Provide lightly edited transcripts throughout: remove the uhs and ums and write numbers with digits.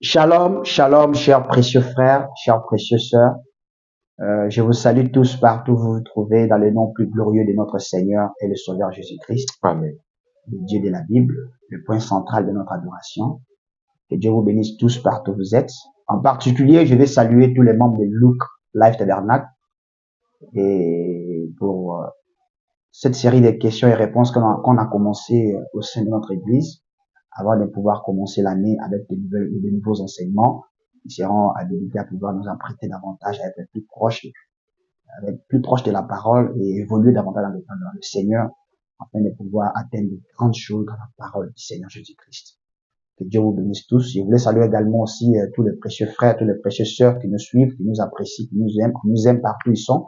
Shalom, shalom, chers précieux frères, chers précieuses sœurs. Je vous salue tous partout où vous vous trouvez dans le nom plus glorieux de notre Seigneur et le Sauveur Jésus-Christ. Amen. Le Dieu de la Bible, le point central de notre adoration. Que Dieu vous bénisse tous partout où vous êtes. En particulier, je vais saluer tous les membres de Luke Life Tabernacle et pour cette série de questions et réponses qu'on a commencé au sein de notre Église, avant de pouvoir commencer l'année avec de nouveaux enseignements qui seront habilités à pouvoir nous apprêter davantage à être plus proche de la parole et évoluer davantage dans le Seigneur afin de pouvoir atteindre de grandes choses dans la parole du Seigneur Jésus-Christ. Que Dieu vous bénisse tous. Je voulais saluer également aussi tous les précieux frères, tous les précieuses sœurs qui nous suivent, qui nous apprécient, qui nous aiment partout où ils sont.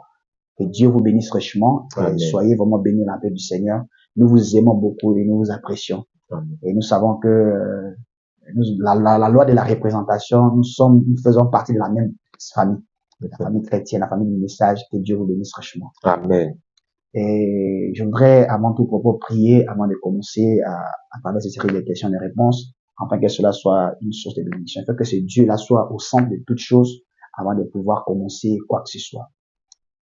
Que Dieu vous bénisse richement et soyez vraiment bénis dans la paix du Seigneur. Nous vous aimons beaucoup et nous vous apprécions. Amen. Et nous savons que la loi de la représentation, nous faisons partie de la même famille, de la famille chrétienne, la famille du message. Que Dieu vous bénisse richement. Amen. Et je voudrais, avant tout propos, prier avant de commencer à travers cette série de questions et de réponses, afin que cela soit une source de bénédiction. Afin que ce Dieu-là soit au centre de toutes choses avant de pouvoir commencer quoi que ce soit.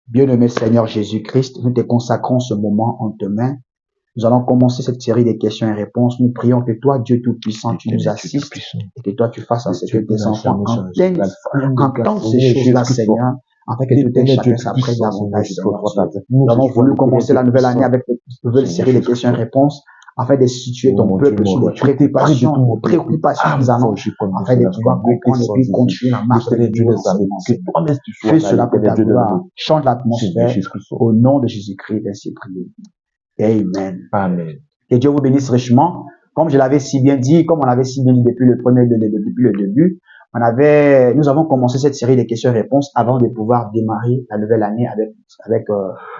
Bien-aimé Seigneur Jésus-Christ, nous te consacrons ce moment en tes mains. Nous allons commencer cette série de questions et réponses. Nous prions que toi, Dieu Tout-Puissant, tu nous assistes et que toi, tu fasses à ce que tes enfants entendent ces choses-là, Seigneur, afin que tout un chacun s'apprête davantage. Nous avons voulu commencer la nouvelle année avec cette nouvelle série de questions et réponses afin de situer ton peuple sur les préoccupations qu'ils en ont, afin de pouvoir comprendre et puis continuer la marche de Dieu. Fais cela pour ta gloire. Change l'atmosphère au nom de Jésus-Christ, ainsi prié. Amen. Amen. Que Dieu vous bénisse richement. Comme je l'avais si bien dit, comme on l'avait si bien dit depuis le début, nous avons commencé cette série de questions-réponses avant de pouvoir démarrer la nouvelle année avec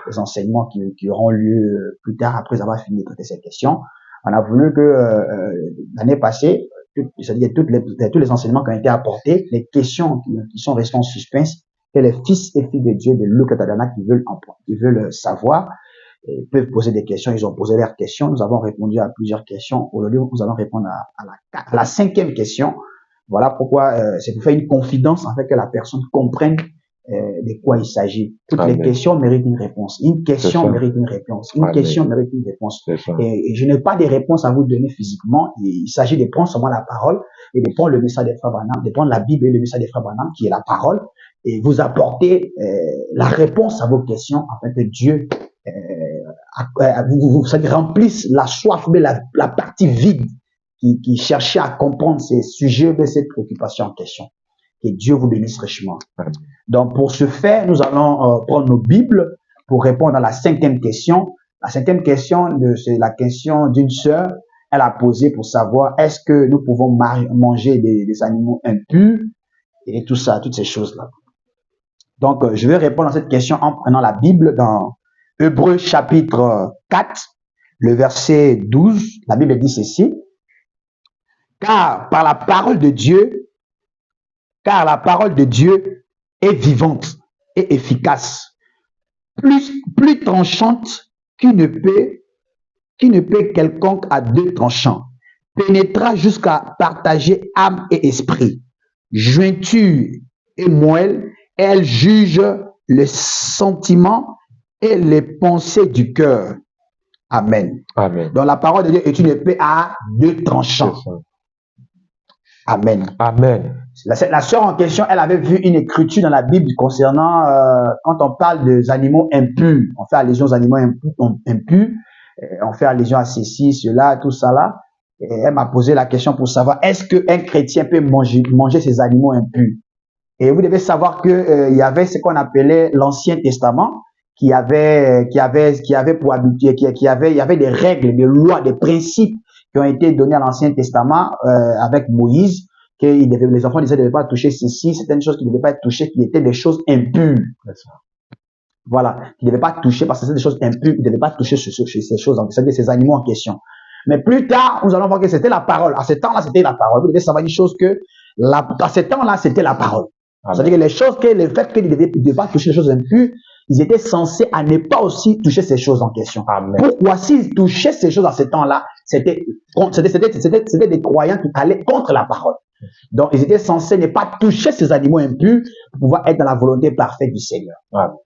les enseignements qui auront lieu plus tard après avoir fini de traiter ces questions. On a voulu que l'année passée, c'est-à-dire tous les enseignements qui ont été apportés, les questions qui sont restées en suspense, que les fils et filles de Dieu de Luke Tabernacle qui veulent savoir, et peuvent poser des questions. Ils ont posé leurs questions. Nous avons répondu à plusieurs questions. Aujourd'hui, nous allons répondre à la cinquième question. Voilà pourquoi c'est pour faire une confidence afin que la personne comprenne de quoi il s'agit. Toutes Amen. Les questions méritent une réponse. Une question mérite une réponse. Une Amen. question mérite une réponse. Et je n'ai pas de réponse à vous donner physiquement. Il s'agit de prendre seulement la parole et de prendre le message des frères Branham, de prendre la Bible et le message des frères Branham, qui est la parole, et vous apporter la réponse à vos questions afin que Dieu vous remplisse la soif, mais la partie vide qui cherchait à comprendre ces sujets de cette préoccupation en question. Que Dieu vous bénisse richement. Amen. Donc, pour ce faire, nous allons prendre nos Bibles pour répondre à la cinquième question. La cinquième question, c'est la question d'une sœur. Elle a posé pour savoir est-ce que nous pouvons manger des animaux impurs et tout ça, toutes ces choses-là. Donc, je vais répondre à cette question en prenant la Bible dans Hébreux chapitre 4, le verset 12. La Bible dit ceci. Car la parole de Dieu est vivante et efficace, plus tranchante qu'une épée quelconque à deux tranchants, pénétra jusqu'à partager âme et esprit, jointure et moelle, et elle juge les sentiments et les pensées du cœur. Amen. Amen. Donc la parole de Dieu est une épée à deux tranchants. Amen. Amen. La sœur en question, elle avait vu une écriture dans la Bible concernant quand on parle des animaux impurs, on fait allusion aux animaux impurs, on fait allusion à ceci, cela, tout ça là. Et elle m'a posé la question pour savoir est-ce qu'un chrétien peut manger ces animaux impurs. Et vous devez savoir que il y avait ce qu'on appelait l'Ancien Testament, qui avait pour habitude, il y avait des règles, des lois, des principes qui ont été donnés à l'Ancien Testament avec Moïse, que les enfants disaient qu'ils ne devaient pas toucher ceci, certaines choses qui ne devaient pas être touchées, qui étaient des choses impures. Voilà, qui ne devaient pas toucher parce que c'était des choses impures, ils ne devaient pas toucher ces choses, c'est-à-dire ces animaux en question. Mais plus tard, nous allons voir que c'était la parole. À ce temps-là, c'était la parole. Vous devez savoir une chose que, à ce temps-là, c'était la parole. C'est-à-dire que le fait qu'ils ne devaient pas toucher les choses impures, ils étaient censés à ne pas aussi toucher ces choses en question. Amen. Pourquoi s'ils touchaient ces choses à ce temps-là, c'était des croyants qui allaient contre la parole. Donc, ils étaient censés ne pas toucher ces animaux impurs pour pouvoir être dans la volonté parfaite du Seigneur. Amen.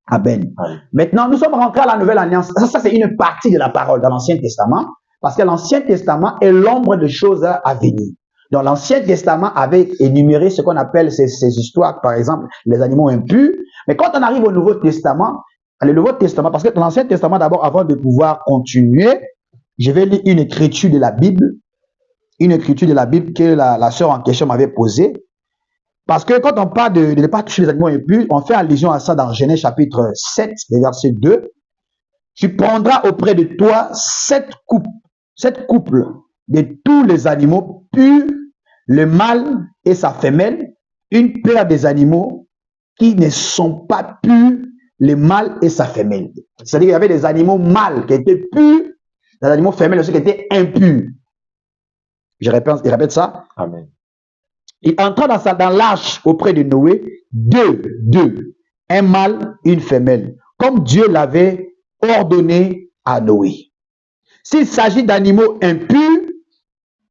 Amen. Amen. Maintenant, nous sommes rentrés à la Nouvelle Alliance. Ça c'est une partie de la parole dans l'Ancien Testament, parce que l'Ancien Testament est l'ombre de choses à venir. Donc, l'Ancien Testament avait énuméré ce qu'on appelle ces histoires, par exemple, les animaux impurs. Mais quand on arrive au Nouveau Testament, parce que dans l'Ancien Testament, d'abord, avant de pouvoir continuer, je vais lire une écriture de la Bible que la sœur en question m'avait posée. Parce que quand on parle de ne pas toucher les animaux impurs, on fait allusion à ça dans Genèse chapitre 7, verset 2. Tu prendras auprès de toi 7 couples de tous les animaux purs, le mâle et sa femelle, une paire des animaux qui ne sont pas purs, le mâle et sa femelle. C'est-à-dire qu'il y avait des animaux mâles qui étaient purs, des animaux femelles aussi qui étaient impurs. Je répète ça. Amen. Il entra dans l'arche auprès de Noé, deux, un mâle, une femelle, comme Dieu l'avait ordonné à Noé. S'il s'agit d'animaux impurs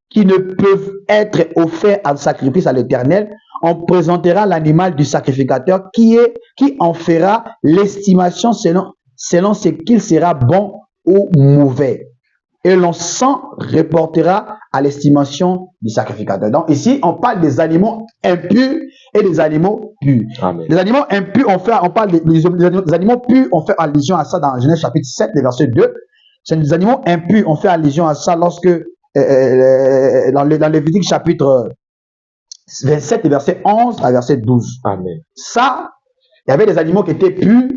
qui ne peuvent être offerts en sacrifice à l'Éternel, on présentera l'animal du sacrificateur qui en fera l'estimation selon ce qu'il sera bon ou mauvais. Et l'on s'en reportera à l'estimation du sacrificateur. Donc ici, on parle des animaux impurs et des animaux purs. Amen. Les animaux impurs, on parle des animaux purs, on fait allusion à ça dans Genèse chapitre 7, verset 2. C'est des animaux impurs, on fait allusion à ça lorsque dans Lévitique chapitre 27, verset 11 à verset 12. Amen. Ça, il y avait des animaux qui étaient purs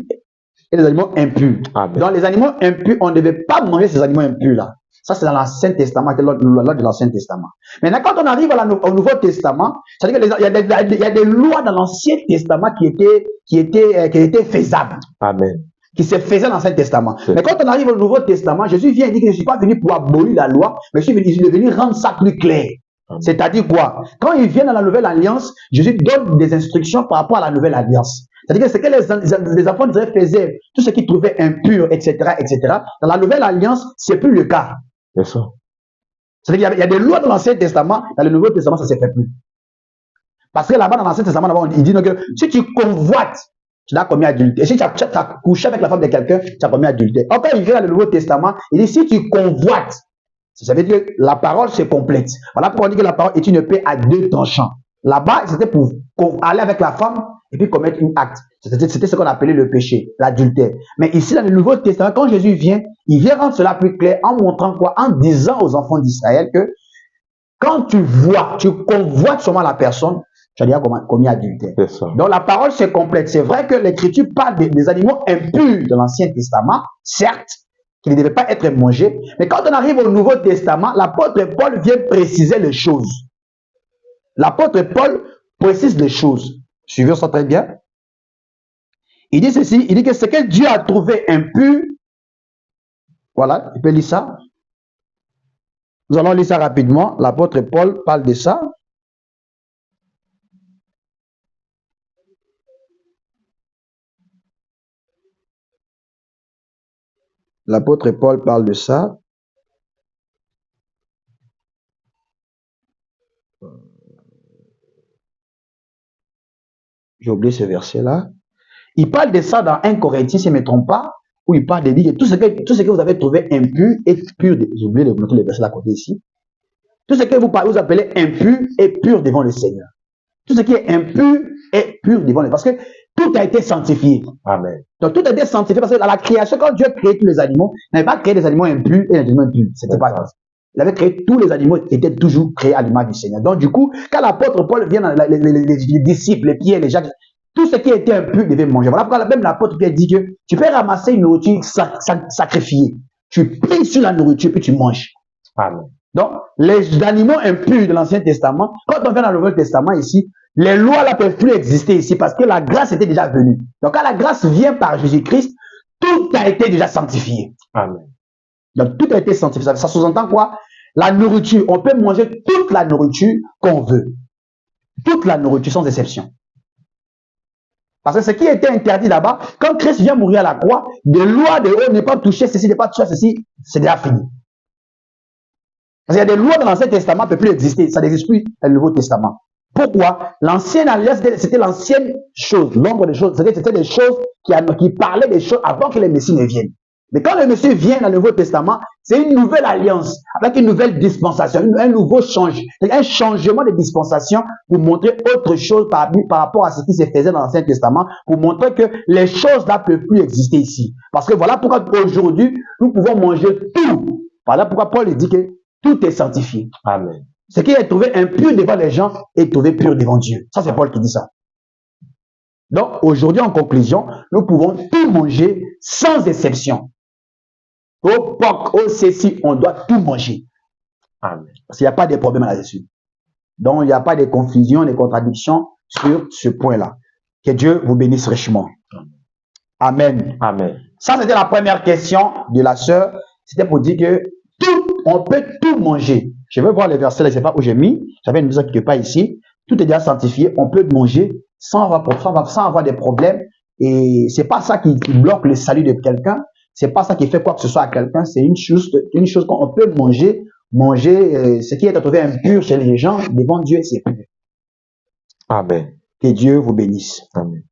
et des animaux impurs. Amen. Dans les animaux impurs, on ne devait pas manger ces animaux impurs-là. Ça, c'est dans l'Ancien Testament, c'est l'ordre de l'Ancien Testament. Maintenant, quand on arrive au Nouveau Testament, c'est-à-dire qu'il y a des lois dans l'Ancien Testament qui étaient faisables. Amen. Qui se faisaient dans l'Ancien Testament. Mais quand on arrive au Nouveau Testament, Jésus vient et dit que je ne suis pas venu pour abolir la loi, mais je suis venu rendre ça plus clair. C'est-à-dire quoi? Quand il vient dans la Nouvelle Alliance, Jésus donne des instructions par rapport à la Nouvelle Alliance. C'est-à-dire que ce que les enfants d'Israël faisaient, tout ce qu'ils trouvaient impur, etc., dans la Nouvelle Alliance, c'est plus le cas. C'est ça. C'est-à-dire qu'il y a des lois dans l'Ancien Testament, dans le Nouveau Testament, ça ne se fait plus. Parce que là-bas, dans l'Ancien Testament, il dit que si tu convoites, tu as commis adultère. Et si tu as couché avec la femme de quelqu'un, tu as commis adultère. Encore, il vient dans le Nouveau Testament, il dit si tu convoites, ça veut dire que la parole se complète. Voilà pourquoi on dit que la parole est une épée à deux tranchants. Là-bas, c'était pour aller avec la femme et puis commettre un acte. C'était ce qu'on appelait le péché, l'adultère. Mais ici, dans le Nouveau Testament, quand Jésus vient, il vient rendre cela plus clair en montrant quoi? En disant aux enfants d'Israël que quand tu vois, tu convoites seulement la personne, tu as déjà commis adultère. Donc la parole se complète. C'est vrai que l'Écriture parle des animaux impurs de l'Ancien Testament, certes, qui ne devaient pas être mangés. Mais quand on arrive au Nouveau Testament, l'apôtre Paul vient préciser les choses. L'apôtre Paul précise les choses. Suivez ça très bien. Il dit ceci, il dit que ce que Dieu a trouvé impur, voilà, il peut lire ça. Nous allons lire ça rapidement. L'apôtre Paul parle de ça. L'apôtre Paul parle de ça. J'ai oublié ce verset-là. Il parle de ça dans 1 Corinthiens, si je ne me trompe pas, où il parle de dire que tout ce que vous avez trouvé impur est pur. J'ai oublié de montrer le verset à côté ici. Tout ce que vous appelez impur est pur devant le Seigneur. Tout ce qui est impur est pur devant le Seigneur. Parce que tout a été sanctifié. Amen. Donc tout a été sanctifié parce que dans la création, quand Dieu a créé tous les animaux, il n'avait pas créé des animaux impurs et des animaux impurs. C'était pas ça. Il avait créé tous les animaux qui étaient toujours créés à l'image du Seigneur. Donc du coup, quand l'apôtre Paul vient dans les disciples, les Pierre, les Jacques, tout ce qui était impur devait manger. Voilà pourquoi même l'apôtre Pierre dit que tu peux ramasser une nourriture sacrifiée. Tu pries sur la nourriture puis tu manges. Amen. Donc, les animaux impurs de l'Ancien Testament, quand on vient dans le Nouveau Testament ici, les lois ne peuvent plus exister ici parce que la grâce était déjà venue. Donc, quand la grâce vient par Jésus-Christ, tout a été déjà sanctifié. Amen. Donc, tout a été sanctifié. Ça sous-entend quoi? La nourriture, on peut manger toute la nourriture qu'on veut. Toute la nourriture sans exception. Parce que ce qui était interdit là-bas, quand Christ vient mourir à la croix, des lois de haut, ne pas toucher ceci, ne pas toucher ceci, c'est déjà fini. Parce qu'il y a des lois dans l'Ancien Testament qui ne peuvent plus exister. Ça n'existe plus dans le Nouveau Testament. Pourquoi? L'ancienne alliance, c'était l'ancienne chose, l'ombre des choses. C'était des choses qui parlaient des choses avant que les Messies ne viennent. Mais quand le Messie vient dans le Nouveau Testament, c'est une nouvelle alliance, avec une nouvelle dispensation, un nouveau un changement de dispensation pour montrer autre chose par rapport à ce qui se faisait dans l'Ancien Testament, pour montrer que les choses là ne peuvent plus exister ici. Parce que voilà pourquoi aujourd'hui, nous pouvons manger tout. Voilà pourquoi Paul dit que tout est sanctifié. Amen. Ce qui est trouvé impur devant les gens est trouvé pur devant Dieu. Ça, c'est Paul qui dit ça. Donc, aujourd'hui, en conclusion, nous pouvons tout manger sans exception. Au Pâques, au ceci, on doit tout manger. Amen. Parce qu'il n'y a pas de problème là-dessus. Donc, il n'y a pas de confusion, de contradictions sur ce point-là. Que Dieu vous bénisse richement. Amen. Amen. Ça, c'était la première question de la sœur. C'était pour dire que on peut tout manger. Je vais voir les versets, je ne sais pas où j'ai mis. J'avais une mise quelque part ici. Tout est déjà sanctifié. On peut manger sans avoir des problèmes. Et c'est pas ça qui bloque le salut de quelqu'un. C'est pas ça qui fait quoi que ce soit à quelqu'un. C'est une chose qu'on peut manger. Ce qui est trouvé impur chez les gens, devant Dieu, c'est pur. Amen. Que Dieu vous bénisse. Amen.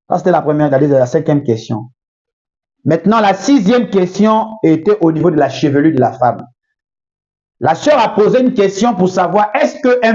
Ça, c'était la première, la cinquième question. Maintenant, la sixième question était au niveau de la chevelure de la femme. La sœur a posé une question pour savoir est-ce qu'un